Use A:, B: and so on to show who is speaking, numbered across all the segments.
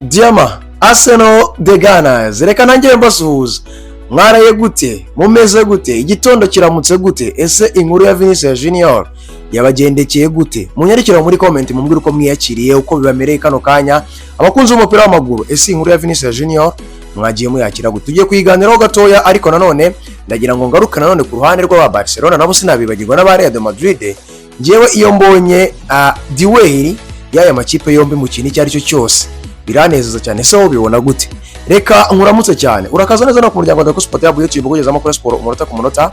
A: Diama, Arsenal the Gunners. Reka nanjye mbasuhuza. Mwaraye gute? Mumeze gute? Igitondo kiramutse gute? Ese inkuru ya Vini Junior yabagendekeye gute? Munyarikira muri comment mumbwire uko mwiyakiriye, uko bibamereye kano kanya. Abakunzi b'umupira w'amaguru, ese inkuru ya Vini Junior mwagiye muyakira gute? Tugiye kuyiganiraho gatoya, ariko nanone ndagira ngo ngaruka nanone ku ruhande rwa Barcelona nabo sinabibagirwa n'abari de Madrid. Njewe iyo mbonye duel y'aya makipe yombi mu kintu cyari cyo cyose biranezeza cyane. Se wowe bibona gute? Reka nkuramutse cyane. Urakaza neza no ku muryango wa DACCO Sport ya YouTube kugeza amakuru sport umunota ku munota.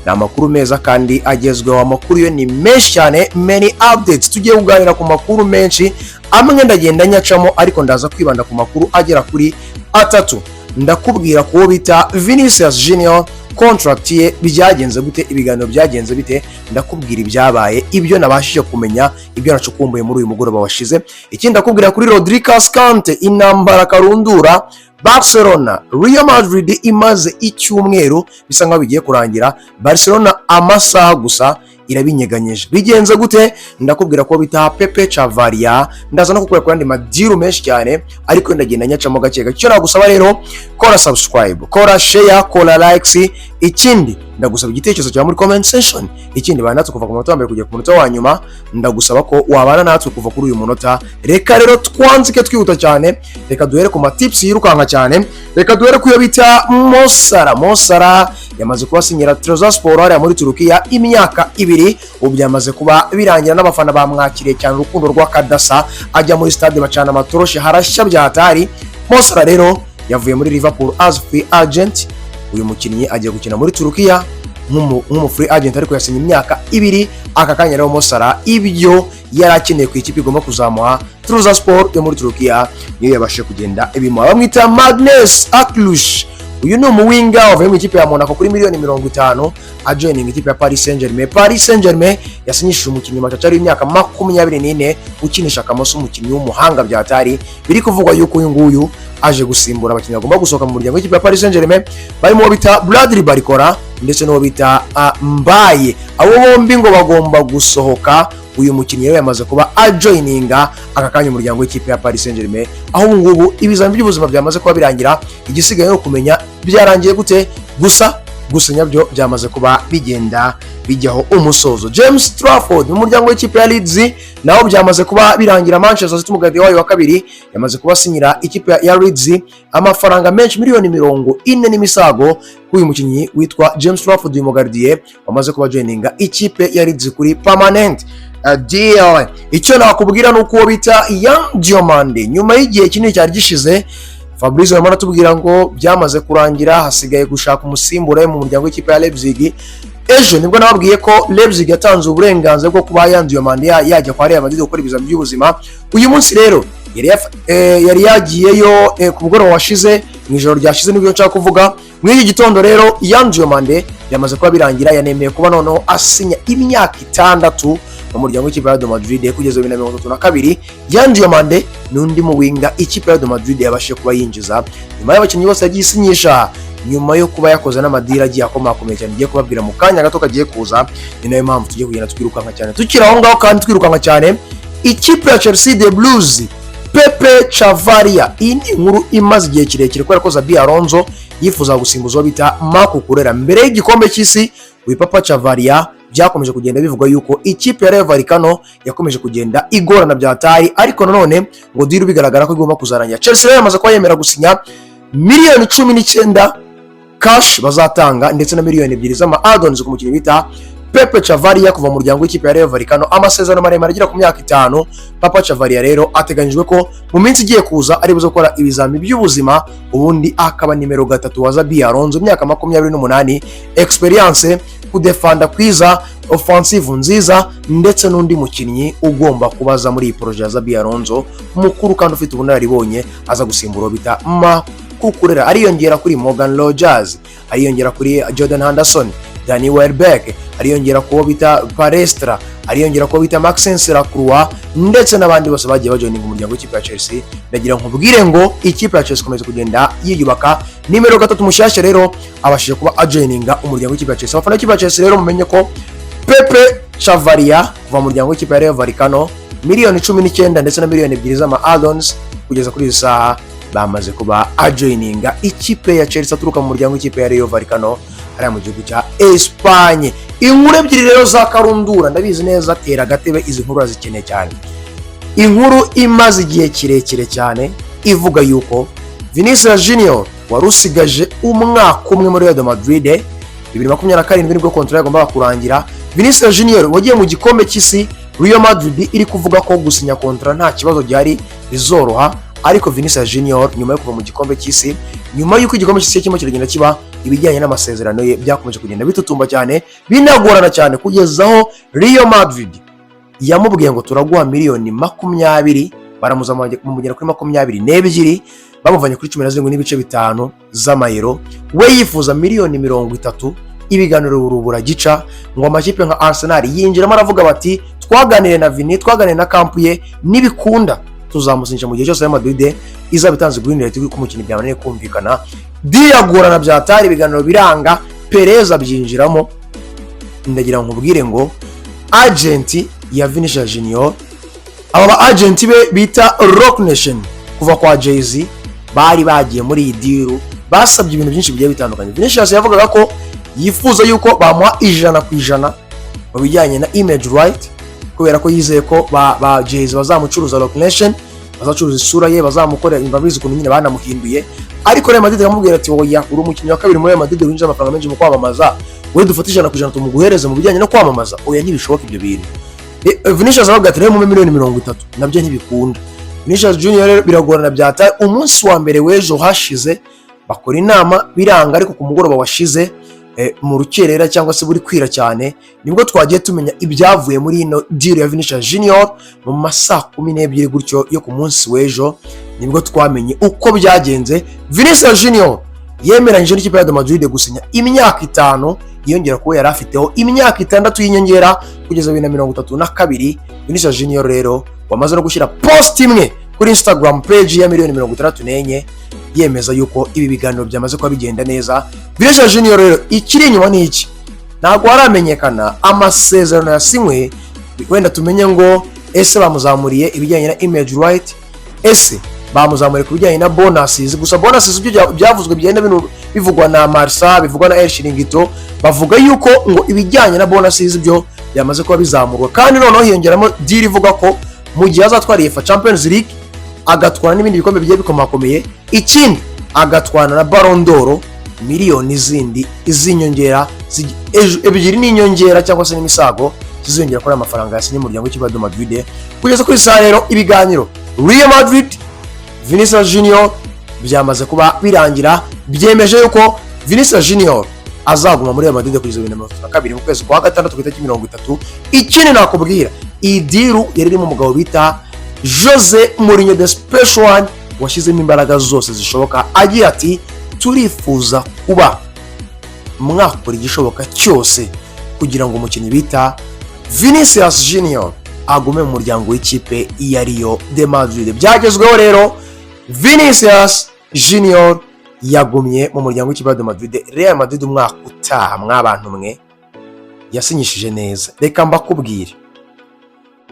A: Na amakuru meza kandi agezweho. Amakuru yo ni menshi cyane, many updates. Tugiye kuganira ku makuru menshi amwe ndagenda nyacamo, ariko ndaza kwibanda ku makuru agera kuri atatu. Ndakubwira ko bita Vinicius Junior contract ye byagenze gute, ibiganiro byagenze bite, ndakubwira ibyabaye, ibyo nabashije kumenya, ibyo nacukumbuye muri uyu mugoroba washize. Ikindi ndakubwira kuri Rodri Cascante, intambara karundura Barcelona Real Madrid imaze icyumweru bisa nkaho bigiye kurangira. Barcelona amasaha gusa irabinyeganyeje. Bigenze gute? Ndakubwira ko bita Pepe Chavarria, ndaza no kukubwira kandi madiru menshi cyane, ariko ndagenda nyacamo gake gake. Cyo nagusaba rero, kora subscribe, kora share, kora likes. Ikindi ndagusaba igitekerezo cyawe muri comment section. Ikindi bana natwe kuva ku munota wa mbere kujya ku munota wa nyuma, ndagusaba ko wabana natwe kuva kuri uyu munota. Reka rero twanzike twihuta cyane. Reka duhere ku matips yirukanka cyane. Reka duhere ku yo bita Mosara yamaze kubasinyira Trabzonspor ari muri Turukiya imyaka 2. ubu byamaze kuba birangira n'abafana bamwakiriye cyane, urukundo rwa kadasa, ajya muri stade bacana amatoroshi harashya byatari. Mosara rero yavuye muri Liverpool as free agent. Uyu mukinnyi agiye gukina muri Turukiya nk'umu free agent, ariko yasinye imyaka 2. Aka kanya rero Mosara ibyo yarakeneye ku ikipe igomba kuzamuha Trabzonspor yo muri Turukiya niyo yabashe kugenda ibimuha. Bamwita Magnus Aklush. Uyu ni umuwinga wavuye mu ikipe ya Monaco kuri miliyoni 50 ajoining ikipe ya Paris Saint-Germain. Paris Saint-Germain yasinyishije umukinnyi matacari w'imyaka 24 ukinisha akamoso, umukinnyi w'umuhanga byatari. Biri kuvugwa yuko uyu nguyu aje gusimbura abakinnyi bagomba gusohoka mu muryango w'ikipe ya Paris Saint-Germain, barimo bita Rodri Barikora ndetse no bita Mbaye. Abo bombi ngo bagomba gusohoka. Uyu mukinnyi rero yamaze kuba ajoininga aka kanya umuryango w'ikipe ya Paris Saint-Germain, aho ngubu ibizamini by'ubuzima byamaze kuba birangira. Igisigaye no kumenya byarangiye gute, gusa nyabyo byamaze kuba bigenda bijyaho umusozo. James Trafford mu muryango w'ikipe ya Leeds naho byamaze kuba birangira. Manchester City umugadi wayo wa kabiri yamaze kubasinyira ikipe ya Leeds amafaranga menshi, miliyoni 40 n'imisago. Uyu mukinnyi witwa James Trafford uyu mugardier wamaze kuba joininga ikipe ya Leeds kuri permanent deal. Icyo nakubwira nuko uwo bita Young Diomande nyuma y'igihe kinini cyari gishize, Fabrice yamana tubwira ngo byamaze kurangira, hasigaye gushaka umusimbura mu muryango w'ikipe ya Leipzig. Ejo nibwo nababwiye ko Leipzig yatanze uburenganzira bwo kuba Young Diomande yajya kwa Real Madrid gukora ibizamini by'ubuzima. Uyu munsi rero yari yagiyeyo ku mugoroba washize, mu ijoro ryashize nibyo nshaka kuvuga. Muri iki gitondo rero Young Diomande yamaze kuba birangira, yanemeye kuba noneho asinya imyaka 6 mu muryango w'ikipe ya Madrid kugeza 2032. Young Diomande n'undi mu winga ikipe ya Madrid yabashije kuba yinjiza nyuma y'abakinnyi bose yagiye isinyisha, nyuma yo kuba yakoze n'amadira agiye akomakomeye cyane. Ngiye kubabwira mu kanya gato kagiye kuza. Ni nayo mpamvu tugiye kugenda twirukanka cyane. Tukira aho ngaho kandi twirukanka cyane, ikipe ya Chelsea the Blues Pepe Chavarria. Iyi ni inkuru imaze igihe kirekire kubera ko Xabi Alonso yifuza gusimbuza uwo bita Kurera mbere y'igikombe cy'isi. Uyu Papa Chavarria byakomeje kugenda bivuga yuko ikipe ya Rayo Vallecano yakomeje kugenda igorana byatari, ariko nanone ngo diru bigaragara ko igomba kuzarangira. Chelsea yamaze kuba yemera gusinya miliyoni 19 cash bazatanga, ndetse na miliyoni 2 z'ama add-ons ku mukinnyi bita Pepe Chavarria kuva mu muryango w'ikipe ya Rayo Vallecano, amasezerano maremare agera ku myaka 5. Papa Chavarria rero ateganyijwe ko mu minsi igiye kuza ari buze gukora ibizami by'ubuzima, ubundi akaba nimero 3 wa Xabi Alonso, imyaka 28, experience, kudefanda kwiza, offensive nziza, ndetse n'undi mukinnyi ugomba kubaza muri iyi projet ya Xabi Alonso mukuru kandi ufite ubunararibonye aza gusimbura bita Kurera. Ariyongera kuri Morgan Rogers, ariyongera kuri Jordan Henderson, Danny Welbeck, ariyongera kubo bita Palestra, ariyongera kubo bita Maxence Lacroix, ndetse n'abandi bose bagiye bajoininga umuryango w'ikipe ya Chelsea. Ndagira nkubwire ngo ikipe ya Chelsea komeza kugenda yiyubaka. Nimero 3 mushasha rero abashije kuba ajoininga umuryango w'ikipe ya Chelsea. Abafana b'ikipe ya Chelsea rero mumenye ko Pepe Chavarria kuva mu muryango w'ikipe ya Rayo Vallecano miliyoni 19 ndetse na miliyoni 2 z'ama add-ons. Kugeza kuri iyi saha bamaze kuba ajoininga ikipe ya Chelsea aturuka mu muryango w'ikipe ya Rayo Vallecano ari mu gihugu cya Espagne. Inkuru ebyiri rero za karundura, ndabizi neza tera gatebe izi nkuru zikeneye cyane. Inkuru imaze igihe kirekire cyane ivuga yuko Vinicius Junior warusigaje umwaka umwe muri Real Madrid 2027 nibwo contract yagomba kurangira. Vinicius Junior wagiye mu gikombe cy'isi, Real Madrid iri kuvuga ko gusinya contract nta kibazo gihari bizoroha, ariko Vinicius Junior nyuma yo kuva mu gikombe cy'isi, nyuma y'uko igikombe cy'isi kirimo kiragenda kiba, ibijyanye n'amasezerano ye byakomeje kugenda bitutumba cyane, binagorana cyane, kugezaho Real Madrid yamubwiye ngo turaguha miliyoni 20, baramuzamura kuri 22, bamuvanye kuri 17.5 z'amayero, we yifuza miliyoni 30. Ibiganiro urubura gica ngo amakipe nka Arsenal yinjiramo aravuga bati twaganire na Vini, twaganire na kampu ye, nibikunda tuzamusinyisha mu gihe cyose Real Madrid izabitanze green light ko umukino byamaneye kumvikana. Diagorana byatari, ibiganiro biranga, Perez abyinjiramo. Ndagira nkubwire ngo agent ya Vinicius Junior, aba agent be bita Rock Nation kuva kwa Jay-Z bari bagiye muri iyi deal, basabye ibintu byinshi bigiye bitandukanye. Vinicius yavugaga ko yifuza yuko bamuha 100% mu bijyanye na image right, kubera ko yizeye ko ba Jay-Z bazamucuruza Rock Nation, bazacuruza isura ye, bazamukora imbabizi ku nyine banamuhinduye. Ariko Real Madrid yamubwira ati oya, uri umukinnyi wa kabiri muri Real Madrid winjira amafaranga menshi mu kwamamaza, we dufata 100% tumuguhereze mu bijyanye no kwamamaza. Oya, ntibishoboka ibyo bintu. Vinicius avuga ati rero mu miliyoni 30 nabyo ntibikunda. Vinicius Junior biragorana byata. Umunsi wa mbere w'ejo hashize bakora inama biranga, ariko ku mugoroba washize mu rukerera cyangwa se buri kwira cyane nibwo twagiye tumenya ibyavuye muri ino deal ya Vinicius Junior. Mu masaa 12 gutyo yo ku munsi w'ejo nibwo twamenye uko byagenze. Vinicius Junior yemeranyije n'ikipe ya Madrid gusinya imyaka 5, yongera kuba yari afiteho imyaka 6 y'inyongera kugeza 2032. Vinicius Junior rero wamaze no gushyira post imwe kuri Instagram page ya miliyoni 64 yemeza yuko ibi biganiro byamaze kuba bigenda neza. Vinicius Junior rero ikiri inyuma ni iki, ntabwo haramenyekana amasezerano yasinywe, wenda tumenye ngo ese bamuzamuriye ibijyanye na image right, ese bamuzamuriye ku bijyanye na bonuses. Gusa bonuses byo byavuzwe bigenda bivugwa na Marsa, bivugwa na El Chiringuito, bavuga yuko ngo ibijyanye na bonuses byo byamaze kuba bizamurwa, kandi noneho hiyongeramo deal ivuga ko mu gihe azatwara UEFA Champions League, agatwara n'ibindi bikombe bigiye bikomakomeye, ikindi agatwara na Ballon d'Or, miliyoni zindi izinyongera ebyiri n'inyongera cyangwa se n'imisago zizongera kuri amafaranga yasinye mu muryango w'ikipe ya Madrid. Kugeza kuri saa rero ibiganiro Real Madrid Vinicius Junior byamaze kuba birangira, byemeje yuko Vinicius Junior azaguma muri Real Madrid kugeza 2022 mu kwezi kwa gatandatu ku itariki 30. Ikindi nakubwira, iyi deal yari irimo umugabo bita Jose Mourinho the special one, washyizemo imbaraga zose zishoboka, agira ati turifuza kuba mwakora igishoboka cyose kugira ngo umukinnyi bita Vinicius Junior agume mu muryango w'ikipe ya Real de Madrid. Byagezweho rero, Vinicius Junior yagumye mu muryango w'ikipe ya Madrid. Real Madrid umwaka utaha mw'abantu mwe yasinyishije neza. Reka mbakubwire,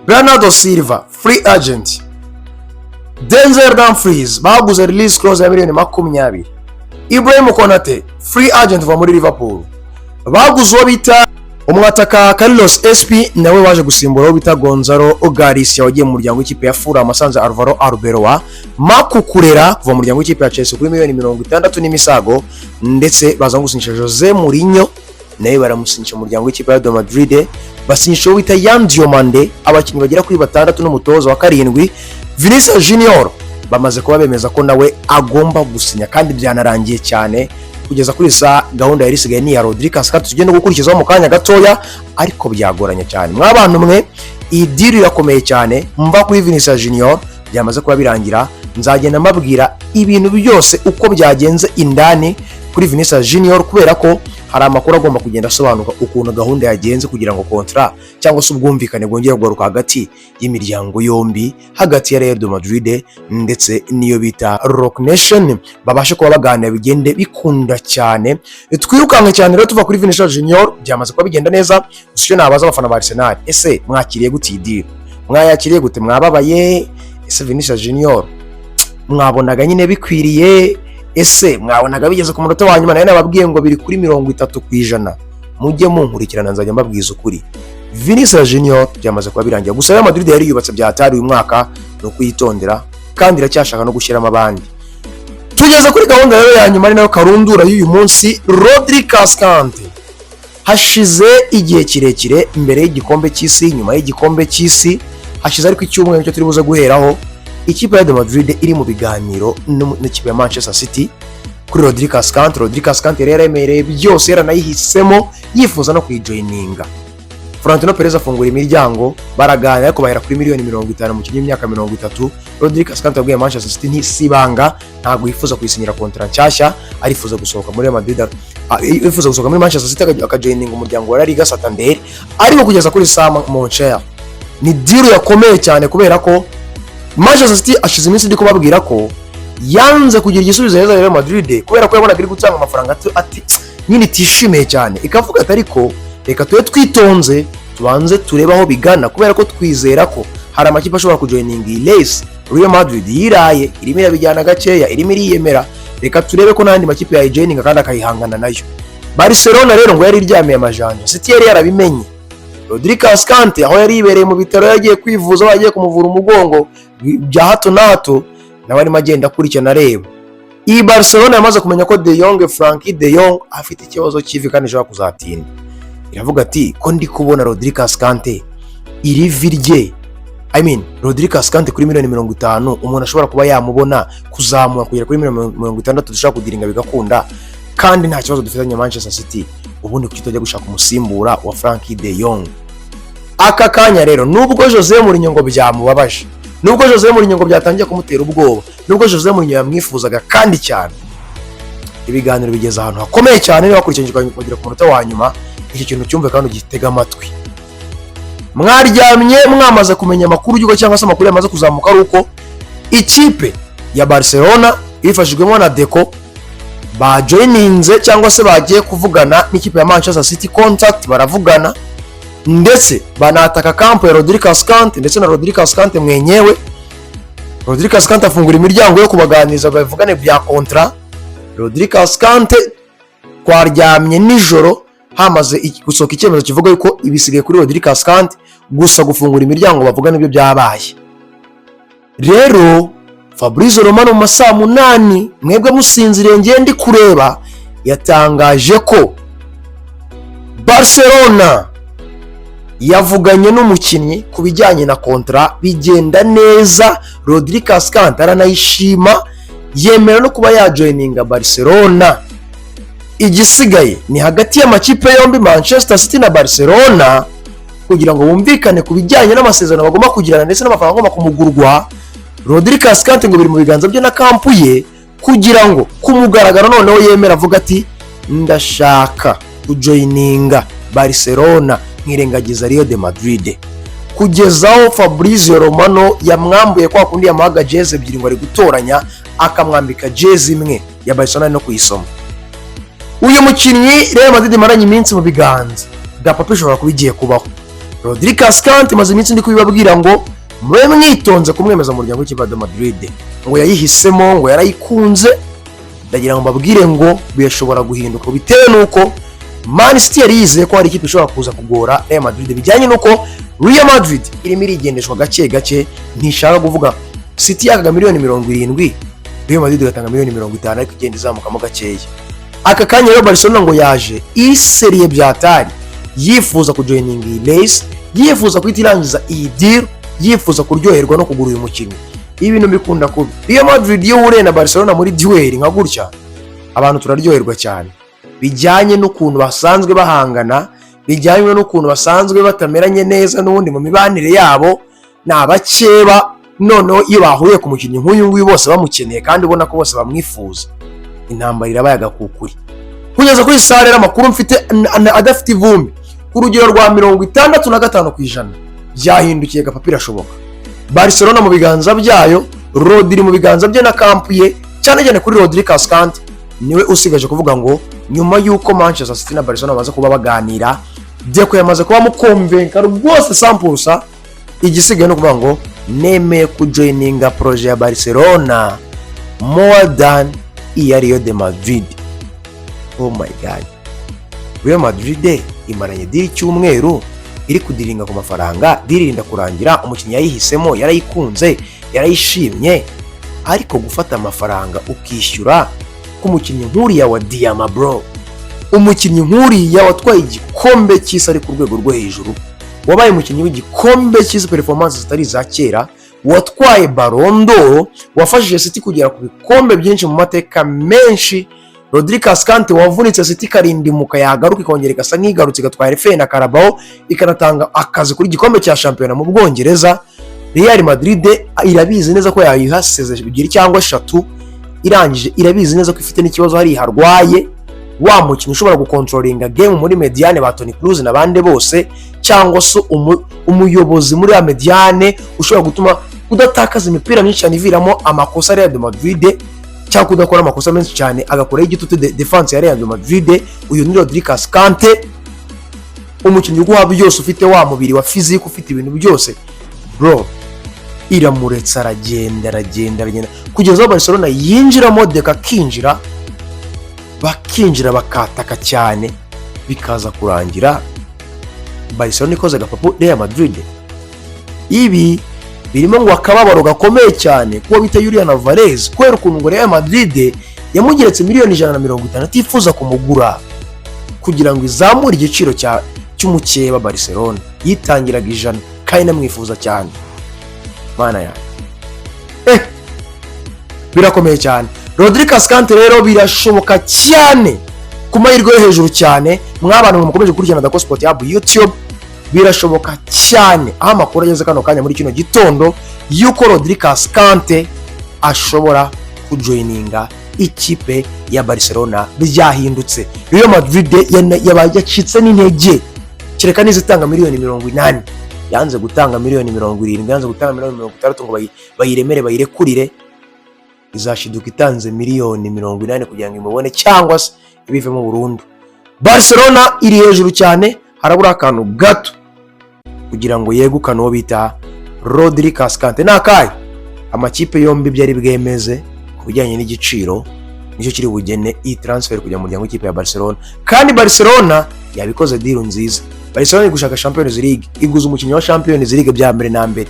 A: Bernardo Silva free agent, Denzel Dumfries baguze release clause ya miliyoni 20, Ibrahim Konate free agent va muri Liverpool, baguze uwo bita umwataka Carlos SP, nawe waje gusimbura uwo bita Gonzalo Garcia wagiye mu muryango w'ikipe ya Fulham, asanze Alvaro Arbeloa, Makukurera kuva mu muryango w'ikipe ya Chelsea kuri miliyoni 60 n'imisago, ndetse baza gusinyisha Jose Mourinho, nawe baramusinyisha mu muryango w'ikipe ya Madrid, basinyisha uwo bita Yan Diomande, abakinnyi bagera kuri 6 n'umutoza wa 7. Vinicius Junior bamaze kuba bemeza ko nawe agomba gusinya, kandi byanarangiye cyane. Kugeza kuri saa gahunda yari isigaye ni ya Rodri Kasika tugenda gukurikizaho mu kanya gatoya, ariko byagoranye cyane mw'abantu mwe. Iyi deal irakomeye cyane, mva kuri Vinicius Junior byamaze kuba birangira. Nzagenda mbabwira ibintu byose uko byagenze indani kuri Vinicius Junior, kubera ko hari amakuru agomba kugenda asobanuka ukuntu gahunda yagenze kugira ngo contrat cyangwa se ubwumvikane bwongere kugaruka hagati y'imiryango yombi, hagati ya Real de Madrid ndetse niyo bita Rock Nation, babashe kuba baganira bigende bikunda cyane. Twirukanke cyane rero tuva kuri Vinicius Junior, byamaze kuba bigenda neza. Usicyo nabaza abafana ba Arsenal, ese mwakiriye gute iyi deal? mwayakiriye gute? Mwababaye? Ese Vinicius Junior mwabonaga nyine bikwiriye? Ese mwabonaga bigeze ku munota wa nyuma? Nayo nababwiye ngo biri kuri 30%. Mujye munkurikirana nzajya mbabwiza ukuri. Vinicius Junior byamaze kuba birangiye. Gusa Real Madrid yari yubatse byatari uyu mwaka no kuyitondera kandi iracyashaka no gushyiramo abandi. Tugeze kuri gahunda rero ya nyuma nayo karundura y'uyu munsi, Rodri Cascante. Hashize igihe kirekire imbere y'igikombe cy'isi, nyuma y'igikombe cy'isi, hashize ariko icyumweru cyo turi buze guheraho, ikipe ya Madrid iri mu biganiro n'ikipe ya Manchester City kuri Rodri Cascante. Rodri Cascante yari yaremereye byose, yaranayihisemo yifuza no kuyijoininga. Florentino Perez afungura imiryango, baraganira ariko bahera kuri $50 mu cy'imyaka 30. Rodri Cascante yabwiye Manchester City ntisibanga ntago yifuza kuyisinyira kontra nshyashya, arifuza gusohoka muri Madrid, yifuza gusohoka muri Manchester City akajoininga umuryango wa La Liga Santander, ariko kugeza kuri Sam Moncher. Ni deal yakomeye cyane kubera ko Manchester City ashize iminsi ndi kubabwira ko yanze kugira igisubizo heza Real Madrid kubera ko yabonaga iri gutanga amafaranga ati nyine tishimiye cyane, ikavuga ati ariko reka tube twitonze tubanze tureba aho bigana, kubera ko twizera ko hari amakipe ashobora kujoininga iyi race. Real Madrid yiraye irimo irabijyana gakeya, irimo iriyemera, reka turebe ko n'andi makipe yayijoininga kandi akayihangana nayo. Barcelona rero ngo yari iryamiye amajanja, City yari yarabimenye. Rodri Cascante aho yari ibereye mu bitaro yagiye kwivuza, bagiye kumuvura umugongo bya hato na hato, nawe arimo agenda akurikirana areba. Iyi Barcelona yamaze kumenya ko Frankie de Jong afite ikibazo cy'ivi kandi ashobora kuzatinda. Iravuga ati ko ndi kubona Rodri Cascante iri virye, Rodri Cascante kuri $50 umuntu ashobora kuba yamubona kuzamuka kugera kuri $60 dushaka kudiringa bigakunda, kandi nta kibazo dufitanye Manchester City. Ubundi kuki tutajya gushaka umusimbura wa Frankie de Jong? Aka kanya rero nubwo Jose Mourinho ngo byamubabaje, nubwo Jose Mourinho ngo byatangiye kumutera ubwoba, nubwo Jose Mourinho yamwifuzaga kandi cyane, ibiganiro bigeze ahantu hakomeye cyane. Niba wakurikiranye kugera ku munota wa nyuma, iki kintu cyumve kandi ugitega amatwi. Mwaryamye mwamaze kumenya amakuru y'uko cyangwa se amakuru yamaze kuzamuka ari uko ikipe ya Barcelona ifashijwemo na DACCO bajoininze cyangwa se bagiye kuvugana n'ikipe ya Manchester City, contact baravugana ndetse banataka kampo ya Rodri Cascante ndetse na Rodri Cascante mwenyewe. Rodri Cascante afungura imiryango yo kubaganiza bavugane bya kontra. Rodri Cascante twaryamye nijoro hamaze gusohoka icyemezo kivuga yuko ibisigaye kuri Rodri Cascante gusa gufungura imiryango bavugana ibyo byabaye. Rero Fabrizio Romano mu masaha 8 mwebwe musinziriye ngende kureba yatangaje ko Barcelona yavuganye n'umukinnyi kubijyanye na kontra, bigenda neza. Rodri Cascante aranayishima, yemera no kuba yajoininga Barcelona. Igisigaye ni hagati y'amakipe yombi Manchester City na Barcelona kugira ngo bumvikane kubijyanye n'amasezerano bagomba kugirana ndetse n'amafaranga agomba kumugurwa. Rodri Cascante ngo biri mu biganza bye na kampu ye kugira ngo kumugaragara noneho yemera avuga ati ndashaka kujoininga Barcelona nkirengagiza Real de Madrid. Kugezaho Fabrizio Romano yamwambuye kwa kundi yamaga jezi ebyiri ngo ari gutoranya, akamwambika jezi imwe ya Barcelona no kuyisoma. Uyu mukinnyi Real Madrid maranye iminsi mu biganza, Gapapu ishobora kubigiye kubaho. Rodri Cascante maze iminsi ndi kubibabwira ngo mwe mwitonze kumwemeza mu muryango w'ikipe ya Madrid, ngo yayihisemo, ngo yarayikunze. Ndagira ngo mbabwire ngo bishobora guhinduka bitewe nuko Man City yari yizeye ko hari ikipe ishobora kuza kugora Real Madrid, bijyanye nuko Real Madrid irimo irigendeshwa gake gake, ntishaka kuvuga City yakaga $70 Real Madrid gatanga $50 ariko igenda izamukamo gakeya. Aka kanya rero Barcelona ngo yaje iseriye byatari, yifuza kujoininga iyi race, yifuza kwitirangiza iyi deal, yifuza kuryoherwa no kugura uyu mukinnyi. Ibintu bikunda kubi Real Madrid iyo hure na Barcelona muri duel nka gutya, abantu turaryoherwa cyane, bijyanye n'ukuntu basanzwe bahangana, bijyanye n'ukuntu basanzwe batameranye neza n'ubundi mu mibanire yabo n'abakeba. Noneho iyo bahuye ku mukinnyi nk'uyu nguyu bose bamukeneye kandi ubona ko bose bamwifuza, intambara irabaye agakukuri. Kugeza kuri sare amakuru mfite adafite ivumbi, ku rugero rwa 65% byahindukiye Gapapu irashoboka. Barcelona mu biganza byayo, Rodri mu biganza bye na kampu ye, cyane cyane kuri Rodri Cascante niwe usigaje kuvuga ngo nyuma yuko Manchester City na Barcelona baza kuba baganira, DACCO yamaze kuba mukonvenka rwose 100% igisigaye no kuvuga ngo nemeye kujoininga projet ya Barcelona more than iya Real de Madrid. Oh my god, Real Madrid imaranye diri cyumweru iri kudiringa ku mafaranga, diririnda kurangira, umukinnyi yayihisemo, yarayikunze, yarayishimye, ariko gufata amafaranga ukishyura k'umukinnyi nk'uriya wa Diama bro, umukinnyi nk'uriya watwaye igikombe cy'isi ari ku rwego rwo hejuru, wabaye umukinnyi w'igikombe cy'isi, performance zitari za kera, watwaye Ballon d'Or, wafashije City kugera ku bikombe byinshi mu mateka menshi. Rodri Cascante wavunitse City karindimuka, yagaruka ikongera igasa nk'igarutse, igatwara FA na Carabao, ikanatanga akazi kuri gikombe cya shampiyona mu Bwongereza. Real Madrid irabizi neza ko yayihaseze bigira cyangwa eshatu, irangije irabizi neza ko ifite n'ikibazo hari harwaye, wa mukinnyi ushobora gukontrolinga game muri Mediane ba Toni Kroos n'abandi bose, cyangwa se umuyobozi muri ya Mediane ushobora gutuma udatakaza imipira myinshi cyane iviramo amakosa Real de Madrid, cyangwa kudakora amakosa menshi cyane agakora igitutu defense ya Real de Madrid. Uyu ni Rodri Cascante, umukinnyi uguha byose, ufite wa mubiri wa physique, ufite ibintu byose bro, iramuretsa aragenda kugeza Barcelona yinjiramo deka bakinjira bakataka cyane, bikaza kurangira Barcelona ikoze Gapapu Real Madrid. Ibi birimo ngo akababaro gakomeye cyane kuba bita Julian Alvarez, kubera ukuntu ngo Real Madrid yamugeretse miliyoni 150 atifuza kumugura kugira ngo izamure igiciro cy'umukeba Barcelona yitangiraga 100 kandi namwifuza cyane. Mana yanjye birakomeye cyane. Rodri Cascante rero birashoboka cyane ku mahirwe yo hejuru cyane, mw'abantu mukomeje gukurikirana DACCO Sport Hub YouTube, birashoboka cyane aho amakuru ageze kano kanya muri kino gitondo yuko Rodri Cascante ashobora kujoininga ikipe ya Barcelona. Byahindutse, Real Madrid yabaye yacitse n'intege, kireka nizitanga miliyoni 80, yanze gutanga miliyoni 70, yanze gutanga miliyoni 60 ngo bayiremere bayirekurire, izashiduka itanze miliyoni 80 kugira ngo imubone cyangwa se ibivemo burundu. Barcelona iri hejuru cyane, harabura akantu gato kugira ngo yegukane uwo bita Rodri Cascante. Nakaye amakipe yombi byari bwemeze kubijyanye n'igiciro, nicyo kiri bugene iyi transfer kujya mu muryango w'ikipe ya Barcelona. Kandi Barcelona yabikoze deal nziza. Barcelona igushaka Champions League, iguza umukinnyi wa Champions League bya mbere na mbere,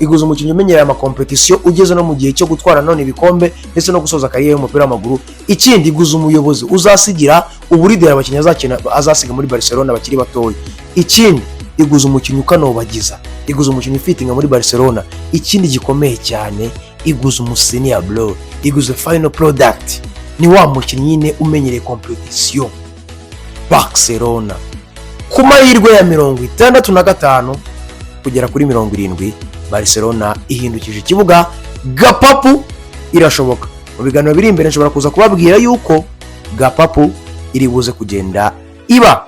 A: iguza umukinnyi umenyereye ama competition, ugeze no mu gihe cyo gutwara none ibikombe ndetse no gusoza kariyeri y'umupira w'amaguru. Ikindi iguza umuyobozi uzasigira uburidera abakinnyi azasiga muri Barcelona bakiri batoya. Ikindi iguza umukinnyi ukanobagiza, iguza umukinnyi fitinga muri Barcelona. Ikindi gikomeye cyane, iguza umusenior bro, iguza final product, ni wa mukinnyi nyine umenyereye competition. Barcelona ku mahirwe ya 65 kugera kuri 70, Barcelona ihindukije ikibuga. Gapapu irashoboka. Mu biganiro biri imbere nshobora kuza kubabwira yuko Gapapu iri buze kugenda iba.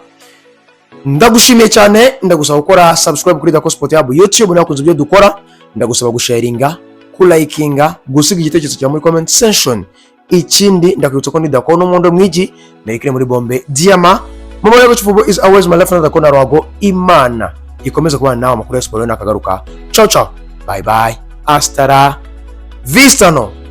A: Ndagushimiye cyane, ndagusaba gukora subscribe kuri DACCO Sport Hub YouTube, nakunze ibyo dukora, ndagusaba gusharinga, kulikinga, gusiga igitekerezo cyawe muri comment section. Ikindi ndakwibutsa ko ni DACCO n'umundo mwigi, narikire muri bombe Diama. Mama yacu football is always my life, na DACCO na Rwago Imana ikomeza kubana nawe. Amakuru ya siporo nakagaruka. Ciao ciao, bye bye, hasta la vista no.